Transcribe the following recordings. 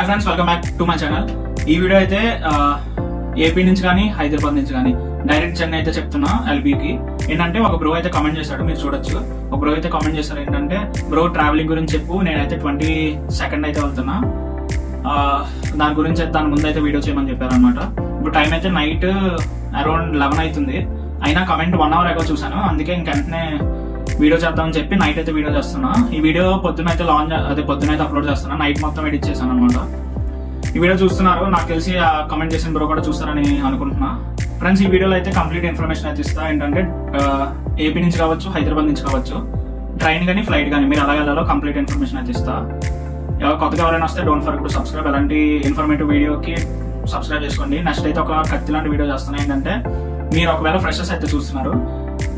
Hi friends, welcome back to my channel. ఈ video అయితే AP నుంచి కానీ హైదరాబాద్ నుంచి కానీ డైరెక్ట్ జర్నీ అయితే చెప్తున్నా. ఎల్బీకి ఏంటంటే ఒక బ్రో అయితే కామెంట్ చేశాడు, మీరు చూడొచ్చు. ఒక బ్రో అయితే కామెంట్ చేశారు ఏంటంటే, బ్రో ట్రావెలింగ్ గురించి చెప్పు, నేనైతే 22 అయితే వెళ్తున్నా, దాని గురించి దాని ముందు అయితే వీడియో చేయమని చెప్పారు అనమాట. ఇప్పుడు టైం అయితే నైట్ అరౌండ్ 11 అవుతుంది. అయినా కమెంట్ 1 hour అగో చూసాను, అందుకే ఇంకెంటనే వీడియో చేద్దామని చెప్పి నైట్ అయితే వీడియో చేస్తున్నా. ఈ వీడియో పొద్దునైతే పొద్దునైతే అప్లోడ్ చేస్తున్నా, నైట్ మొత్తం ఎడిట్ చేశాను అనమాట. ఈ వీడియో చూస్తున్నారు, నాకు తెలిసి ఆ కమెంట్ చేసిన బ్రో కూడా చూస్తారని అనుకుంటున్నా. ఫ్రెండ్స్, ఈ వీడియోలో అయితే కంప్లీట్ ఇన్ఫర్మేషన్ అయితే ఇస్తా. ఏంటంటే ఏపీ నుంచి కావచ్చు, హైదరాబాద్ నుంచి కావచ్చు, ట్రైన్ కానీ ఫ్లైట్ కానీ మీరు ఎలా వెళ్ళాలో కంప్లీట్ ఇన్ఫర్మేషన్ అయితే ఇస్తా. కొత్తగా ఎవరైనా వస్తే డోంట్ ఫర్గెట్ టు సబ్స్క్రైబ్. అలాంటి ఇన్ఫర్మేటివ్ వీడియోకి సబ్స్క్రైబ్ చేసుకోండి. నెక్స్ట్ అయితే ఒక కత్తి లాంటి వీడియో చేస్తున్నా. ఏంటంటే మీరు ఒకవేళ ఫ్రెషర్స్ అయితే చూస్తున్నారు,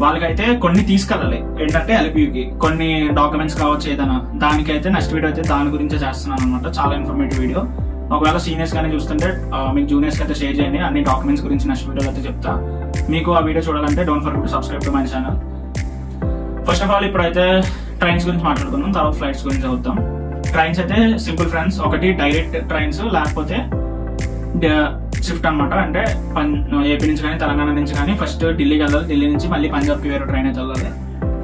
వాళ్ళకైతే కొన్ని తీసుకెళ్ళాలి. ఏంటంటే ఎల్బీకి కొన్ని డాక్యుమెంట్స్ కావచ్చు, ఏదైనా దానికైతే నెక్స్ట్ వీడియో అయితే దాని గురించే చేస్తున్నాను అనమాట. చాలా ఇన్ఫర్మేటివ్ వీడియో. ఒకవేళ సీనియర్స్ కానీ చూస్తుంటే మీకు జూనియర్స్ అయితే షేర్ చేయండి. అన్ని డాక్యుమెంట్స్ గురించి నెక్స్ట్ వీడియో అయితే చెప్తా. మీకు ఆ వీడియో చూడాలంటే don't forget to subscribe to my channel. First of all ఇప్పుడైతే ట్రైన్స్ గురించి మాట్లాడుకుందాం, తర్వాత ఫ్లైట్స్ గురించి అవుతాం. ట్రైన్స్ అయితే సింపుల్ ఫ్రెండ్స్, ఒకటి డైరెక్ట్ ట్రైన్స్, లేకపోతే షిఫ్ట్ అనమాట. అంటే ఏపీ నుంచి కానీ తెలంగాణ నుంచి కానీ ఫస్ట్ ఢిల్లీకి వెళ్ళాలి, ఢిల్లీ నుంచి మళ్ళీ పంజాబ్కి వేరే ట్రైన్ అయితే వెళ్ళాలి.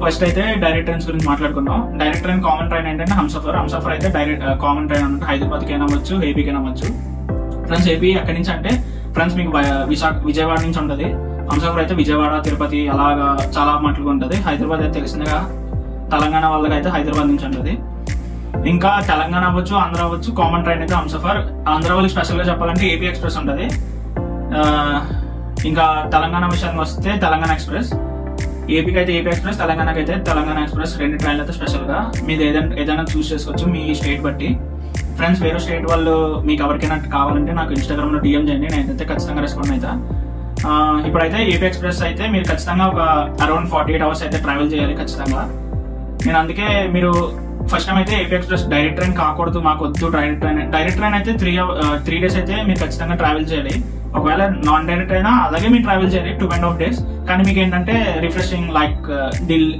ఫస్ట్ అయితే డైరెక్ట్ ట్రైన్స్ గురించి మాట్లాడుకుందాం. డైరెక్ట్ ట్రైన్ కామన్ ట్రైన్ ఏంటంటే హంసఫర్ అయితే డైరెక్ట్ కామన్ ట్రైన్ అంటే హైదరాబాద్కి అయినా అవ్వచ్చు, ఏపీకి అయినా అవ్వచ్చు. ఫ్రెండ్స్, ఏపీ ఎక్కడి నుంచి అంటే ఫ్రెండ్స్ మీకు విజయవాడ నుంచి ఉంటుంది. హంసఫర్ అయితే విజయవాడ, తిరుపతి అలాగా చాలా మట్లుగా ఉంటుంది. హైదరాబాద్ అయితే తెలిసిందిగా, తెలంగాణ వాళ్ళకి అయితే హైదరాబాద్ నుంచి ఉంటుంది. ఇంకా తెలంగాణ అవ్వచ్చు, ఆంధ్ర అవ్వచ్చు. కామన్ ట్రైన్ అయితే హంసఫర్. ఆంధ్ర వాళ్ళకి స్పెషల్ గా చెప్పాలంటే ఏపీ ఎక్స్ప్రెస్ ఉంటుంది. ఇంకా తెలంగాణ విషయానికి వస్తే తెలంగాణ ఎక్స్ప్రెస్. ఏపీకి అయితే ఏపీ ఎక్స్ప్రెస్, తెలంగాణకి అయితే తెలంగాణ ఎక్స్ప్రెస్. 2 ట్రైన్లు అయితే స్పెషల్ గా మీరు ఏదైనా చూస్ చేసుకోవచ్చు మీ స్టేట్ బట్టి. ఫ్రెండ్స్, వేరే స్టేట్ వాళ్ళు మీకు ఎవరికైనా కావాలంటే నాకు ఇన్స్టాగ్రామ్ లో డిఎం చేయండి, నేనైతే ఖచ్చితంగా రెస్పాండ్ అవుతా. ఇప్పుడైతే ఏపీ ఎక్స్ప్రెస్ అయితే మీరు ఖచ్చితంగా ఒక అరౌండ్ 48 hours అయితే ట్రావెల్ చేయాలి ఖచ్చితంగా. నేను అందుకే మీరు ఫస్ట్ టైం అయితే ఏపీ ఎక్స్ప్రెస్ డైరెక్ట్ ట్రైన్ కాకూడదు, మాకు వద్దు డైరెక్ట్ ట్రైన్ అయితే 3 days అయితే మీరు ఖచ్చితంగా ట్రావెల్ చేయాలి. ఒకవేళ నాన్ డైరెక్ట్ అయినా అలాగే మీరు ట్రావెల్ చేయాలి 2.5 days. కానీ మీకు ఏంటంటే రిఫ్రెషింగ్, లైక్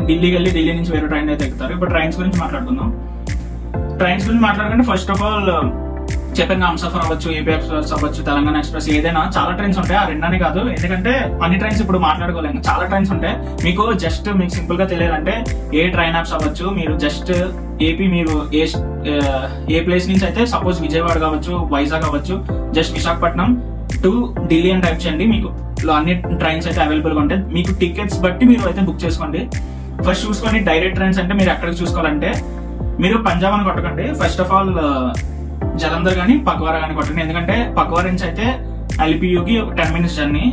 ఢిల్లీకి వెళ్ళి ఢిల్లీ నుంచి వేరే ట్రైన్ అయితే ఎక్కుతారు. ఇప్పుడు ట్రైన్స్ గురించి మాట్లాడుకుందాం. ట్రైన్స్ గురించి మాట్లాడుకుంటే ఫస్ట్ ఆఫ్ ఆల్ చెప్పాను, హంసఫర్ అవ్వచ్చు, ఏపీ ఎక్స్ప్రెస్ అవ్వచ్చు, తెలంగాణ ఎక్స్ప్రెస్, ఏదైనా చాలా ట్రైన్స్ ఉంటాయి. ఆ 2 కాదు, ఎందుకంటే అన్ని ట్రైన్స్ ఇప్పుడు మాట్లాడుకోలేము, చాలా ట్రైన్స్ ఉంటాయి. మీకు సింపుల్ గా తెలియాలంటే ఏ ట్రైన్ యాప్స్ అవ్వచ్చు, మీరు జస్ట్ ఏపీ మీరు ఏ ప్లేస్ నుంచి అయితే సపోజ్ విజయవాడ కావచ్చు, వైజాగ్ అవ్వచ్చు, జస్ట్ విశాఖపట్నం టు ఢిల్లీ అని టైప్ చేయండి. మీకు అన్ని ట్రైన్స్ అయితే అవైలబుల్ గా ఉంటాయి. మీకు టికెట్స్ బట్టి మీరు అయితే బుక్ చేసుకోండి. ఫస్ట్ చూసుకోండి డైరెక్ట్ ట్రైన్స్ అంటే మీరు ఎక్కడికి చూసుకోవాలంటే, మీరు పంజాబ్ అని కొట్టకండి. ఫస్ట్ ఆఫ్ ఆల్ జలంధర్ కానీ పక్వారా కానీ కొట్టండి. ఎందుకంటే పక్వారా నుంచి అయితే ఎల్బీయూకి 10 minutes జర్నీ.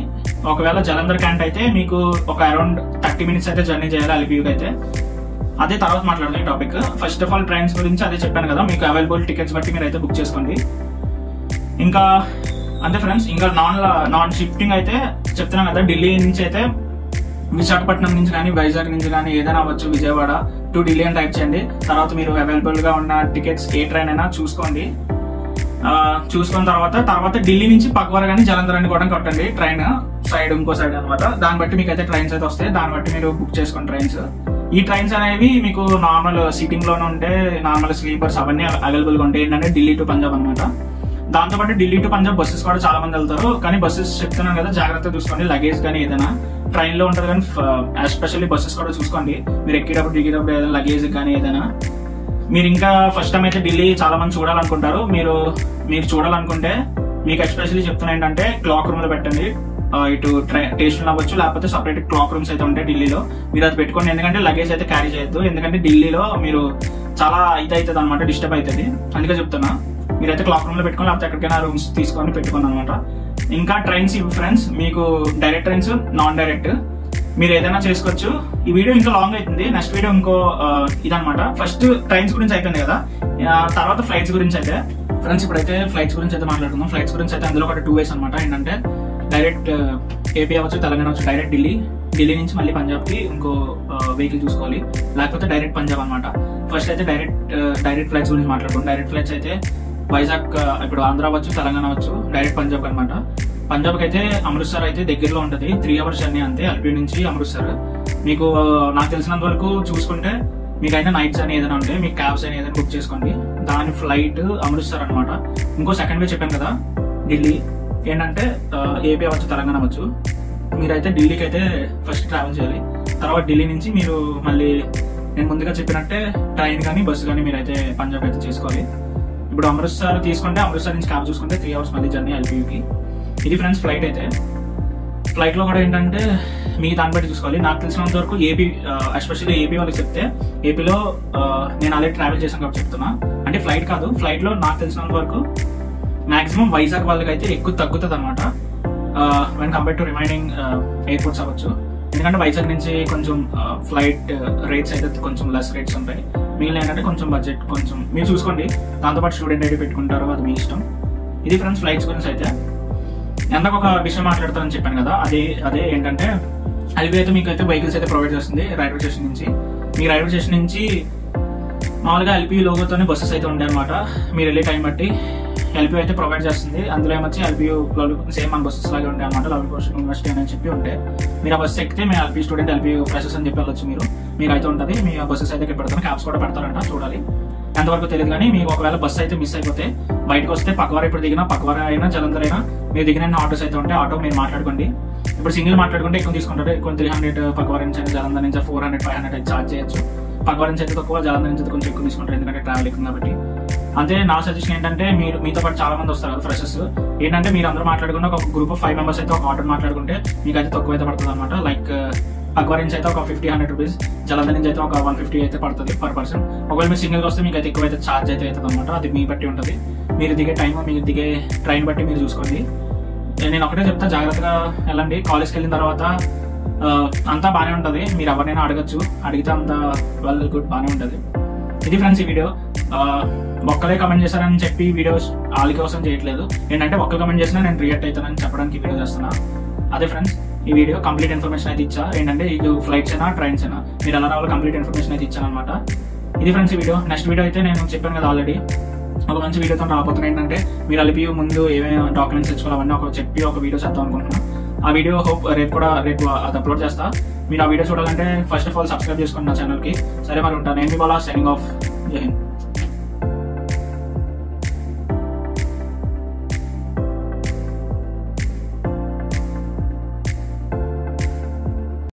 ఒకవేళ జలంధర్ క్యాంట్ అయితే మీకు ఒక అరౌండ్ 30 minutes అయితే జర్నీ చేయాలి ఎల్బీయూకి అయితే. అదే తర్వాత మాట్లాడదాం ఈ topic. First of all trains గురించి అదే చెప్పాను కదా, మీకు అవైలబుల్ టికెట్స్ బట్టి మీరు అయితే బుక్ చేసుకోండి. ఇంకా అంతే ఫ్రెండ్స్. ఇంకా నాన్ షిఫ్టింగ్ అయితే చెప్తున్నాం కదా, ఢిల్లీ నుంచి అయితే విశాఖపట్నం నుంచి కానీ వైజాగ్ నుంచి కానీ ఏదైనా అవ్వచ్చు, విజయవాడ టు ఢిల్లీ అని టైప్ చేయండి. తర్వాత మీరు అవైలబుల్ గా ఉన్న టికెట్స్ ఏ ట్రైన్ అయినా చూసుకోండి. చూసుకున్న తర్వాత ఢిల్లీ నుంచి పక్వారా కానీ జలంధర్ అని కూడా కొట్టండి. ట్రైన్ సైడ్ ఇంకో సైడ్ అనమాట. దాన్ని బట్టి మీకు అయితే ట్రైన్స్ అయితే వస్తాయి, దాన్ని బట్టి మీరు బుక్ చేసుకోండి ట్రైన్స్. ఈ ట్రైన్స్ అనేవి మీకు నార్మల్ సీటింగ్ లోనే ఉంటే, నార్మల్ స్లీపర్స్ అవన్నీ అవైలబుల్ గా ఉంటాయి. ఏంటంటే ఢిల్లీ టు పంజాబ్ అనమాట. దాంతోపాటు ఢిల్లీ టు పంజాబ్ బస్సెస్ కూడా చాలా మంది వెళ్తారు. కానీ బస్సెస్ చెప్తున్నాను కదా, జాగ్రత్తగా చూసుకోండి. లగేజ్ కానీ ఏదైనా ట్రైన్ లో ఉంటుంది, కానీ ఎస్పెషల్లీ బస్సెస్ కూడా చూసుకోండి. మీరు ఎక్కేటప్పుడు దిగేటప్పుడు ఏదైనా లగేజ్ కానీ ఏదైనా. మీరు ఇంకా ఫస్ట్ టైం అయితే ఢిల్లీ చాలా మంది చూడాలనుకుంటారు. మీరు చూడాలనుకుంటే మీకు ఎస్పెషల్లీ చెప్తున్నా ఏంటంటే, క్లాక్ రూమ్ లో పెట్టండి. ఇటు స్టేషన్ అవ్వచ్చు, లేకపోతే సపరేట్ క్లాక్ రూమ్స్ అయితే ఉంటాయి ఢిల్లీలో, మీరు అది పెట్టుకోండి. ఎందుకంటే లగేజ్ అయితే క్యారీ చేయొద్దు, ఎందుకంటే ఢిల్లీలో మీరు చాలా అవుతుంది అనమాట, డిస్టర్బ్ అవుతుంది. అందుకే చెప్తున్నా, మీరైతే క్లాక్ రూమ్ లో పెట్టుకోండి, లేకపోతే ఎక్కడికైనా రూమ్స్ తీసుకొని పెట్టుకోండి అనమాట. ఇంకా ట్రైన్స్ ఇవి ఫ్రెండ్స్, మీకు డైరెక్ట్ ట్రైన్స్, నాన్ డైరెక్ట్ మీరు ఏదైనా చేసుకోవచ్చు. ఈ వీడియో ఇంకా లాంగ్ అవుతుంది, నెక్స్ట్ వీడియో ఇంకో ఇదనమాట. ఫస్ట్ ట్రైన్స్ గురించి అయిపోయింది కదా, తర్వాత ఫ్లైట్స్ గురించి అయితే ఫ్రెండ్స్ ఇప్పుడైతే ఫ్లైట్స్ గురించి అయితే మాట్లాడుకుందాం. ఫ్లైట్స్ గురించి అయితే అందులో ఒక 2 ways అనమాట. ఏంటంటే డైరెక్ట్ ఏపీ అవ్వచ్చు, తెలంగాణ అవ్వచ్చు, డైరెక్ట్ ఢిల్లీ నుంచి మళ్ళీ పంజాబ్కి ఇంకో వెహికల్ చూసుకోవాలి, లేకపోతే డైరెక్ట్ పంజాబ్ అనమాట. ఫస్ట్ అయితే డైరెక్ట్ ఫ్లైట్స్ గురించి మాట్లాడుకుంటాం. డైరెక్ట్ ఫ్లైట్స్ అయితే వైజాగ్, ఇప్పుడు ఆంధ్ర అవ్వచ్చు, తెలంగాణ అవ్వచ్చు, డైరెక్ట్ పంజాబ్ అనమాట. పంజాబ్కి అయితే అమృత్సర్ అయితే దగ్గరలో ఉంటుంది, 3 hours జర్నీ అంతే, ఎల్బీ నుంచి అమృత్సర్. మీకు నాకు తెలిసినంత వరకు చూసుకుంటే మీకైతే నైట్స్ అని ఏదైనా ఉంటే మీకు క్యాబ్స్ అని ఏదైనా బుక్ చేసుకోండి. దాని ఫ్లైట్ అమృత్సర్ అనమాట. ఇంకో సెకండ్ వే చెప్పాను కదా ఢిల్లీ, ఏంటంటే ఏపీ అవ్వచ్చు తెలంగాణ అవ్వచ్చు, మీరైతే ఢిల్లీకి అయితే ఫస్ట్ ట్రావెల్ చేయాలి. తర్వాత ఢిల్లీ నుంచి మీరు మళ్ళీ నేను ముందుగా చెప్పినట్టే ట్రైన్ కానీ బస్సు కానీ మీరైతే పంజాబ్ అయితే చేసుకోవాలి. ఇప్పుడు అమృత్సర్ తీసుకుంటే అమృత్సర్ నుంచి క్యాబ్ చూసుకుంటే 3 hours మళ్ళీ జర్నీ ఎల్పీయూకి. ఇది ఫ్రెండ్స్ ఫ్లైట్ అయితే. ఫ్లైట్లో కూడా ఏంటంటే మీ దాన్ని బట్టి చూసుకోవాలి. నాకు తెలిసినంత వరకు ఏపీ, ఎస్పెషల్లీ ఏపీ వాళ్ళకి చెప్తే, ఏపీలో నేను ఆల్రెడీ ట్రావెల్ చేశాను కాబట్టి చెప్తున్నా, అంటే ఫ్లైట్ కాదు, ఫ్లైట్లో నాకు తెలిసినంత వరకు మాక్సిమం వైజాగ్ వాళ్ళకి అయితే ఎక్కువ తగ్గుతుంది అనమాట when compare to remaining airports అవ్వచ్చు. ఎందుకంటే వైజాగ్ నుంచి కొంచెం ఫ్లైట్ రేట్స్ అయితే కొంచెం లెస్ రేట్స్ ఉంటాయి. మిగిలిన ఏంటంటే కొంచెం బడ్జెట్ కొంచెం మీరు చూసుకోండి. దాంతోపాటు స్టూడెంట్ ఐడి పెట్టుకుంటారు, అది మీ ఇష్టం. ఇది ఫ్రెండ్స్ ఫ్లైట్స్ గురించి అయితే. ఎంతకు ఒక విషయం మాట్లాడతానని చెప్పాను కదా, అదే ఏంటంటే ఎల్పీ అయితే మీకు అయితే వెహికల్స్ అయితే ప్రొవైడ్ చేస్తుంది రైల్వే స్టేషన్ నుంచి. మీ రైల్వే స్టేషన్ నుంచి మామూలుగా ఎల్పీ లోగోతోనే బస్సెస్ అయితే ఉంటాయి అనమాట. మీరు వెళ్ళే టైం బట్టి ఎల్పీ అయితే ప్రొవైడ్ చేస్తుంది. అందులో ఏమొచ్చి ఎల్పీ సేమ్ మన బస్సెస్ లాగే ఉంటాయి అనమాట. లవ్ యూనివర్సిటీ అని చెప్పి ఉంటాయి. మీరు ఆ బస్సు ఎక్కితే మీ ఎల్పీ స్టూడెంట్ ఎల్పీ ఫ్రెషర్స్ అని చెప్పి వెళ్ళొచ్చు. మీకు అయితే ఉంటుంది. మీ బస్సెస్ అయితే ఇక్కడ పెడతారు, క్యాబ్స్ కూడా పెడతారంట, చూడాలి ఎంతవరకు తెలియదు. కానీ మీకు ఒకవేళ బస్సు అయితే మిస్ అయిపోతే బయటకు వస్తే పక్కవారు ఇప్పుడు దిగినా, పక్కవారు అయినా జలంధర్ అయినా మీరు దిగిన ఆటోస్ అయితే ఉంటాయి. ఆటో మీరు మాట్లాడుకోండి. ఇప్పుడు సింగిల్ మాట్లాడుకుంటే ఎక్కువ తీసుకుంటారు. ఎక్కువ 300 పక్కవారి నుంచి అయితే జలంధర్ నుంచి 400, 500 అయితే ఛార్జ్ చేయొచ్చు. పక్కవారి నుంచి అయితే తక్కువ, జలంధర్ నుంచి కొంచెం ఎక్కువ తీసుకుంటారు, ఎందుకంటే ట్రావెల్ ఎక్కువ కాబట్టి. అంతే నా సజెషన్ ఏంటంటే, మీతో పాటు చాలా మంది వస్తారు కదా ఫ్రెషర్స్, ఏంటంటే మీరు అందరూ మాట్లాడుకుంటే ఒక గ్రూప్ ఆఫ్ 5 members అయితే ఒక ఆటో మాట్లాడుకుంటే మీకు అయితే తక్కువ అయితే పడుతుంది అనమాట. లైక్ పక్కవారి నుంచి అయితే ఒక 50-100 rupees, జలంధర్ నుంచి అయితే ఒక 150 అయితే పడుతుంది పర్ పర్సన్. ఒకవేళ మీరు సింగిల్గా వస్తే మీకు అయితే ఎక్కువ అయితే ఛార్జ్ అయితే అవుతుంది అనమాట. అది మీ బట్టి ఉంటుంది. మీరు దిగే టైం, మీరు దిగే ట్రైన్ బట్టి మీరు చూసుకోండి. నేను ఒకటే చెప్తా, జాగ్రత్తగా వెళ్ళండి. కాలేజ్కి వెళ్ళిన తర్వాత అంతా బాగానే ఉంటుంది. మీరు ఎవరినైనా అడగచ్చు, అడిగితే అంతా వెల్ గుడ్ బాగానే ఉంటుంది. ఇది ఫ్రెండ్స్ ఈ వీడియో. ఒక్కలే కమెంట్ చేశారని చెప్పి వీడియోస్ వాళ్ళ కోసం చేయట్లేదు. ఏంటంటే ఒక్కరు కమెంట్ చేసినా నేను రియాక్ట్ అవుతానని చెప్పడానికి వీడియో చేస్తున్నా. అదే ఫ్రెండ్స్ ఈ వీడియో కంప్లీట్ ఇన్ఫర్మేషన్ అయితే ఇచ్చా. ఏంటంటే ఇది ఫ్లైట్స్ అయినా ట్రైన్స్ అయినా మీరు ఎలా రావాలో కంప్లీట్ ఇన్ఫర్మేషన్ అయితే ఇచ్చాను అనమాట. ఇది ఫ్రెండ్స్ ఈ వీడియో. నెక్స్ట్ వీడియో అయితే నేను చెప్పాను కదా ఆల్రెడీ, ఒక మంచి వీడియోతో రాబోతున్నాను. ఏంటంటే మీరు ఎల్పీ ముందు ఏమైనా డాక్యుమెంట్స్ తెచ్చుకోవాలి అవన్నీ ఒక వీడియో చేద్దాం అనుకుంటున్నాను. ఆ వీడియో రేపు అది అప్లోడ్ చేస్తా. మీరు ఆ వీడియో చూడాలంటే ఫస్ట్ ఆఫ్ ఆల్ సబ్స్క్రైబ్ చేసుకోండి నా ఛానల్కి. సరే మరి ఉంటాను. నేను మీ బాలా, సైనింగ్ ఆఫ్. జై హింద్.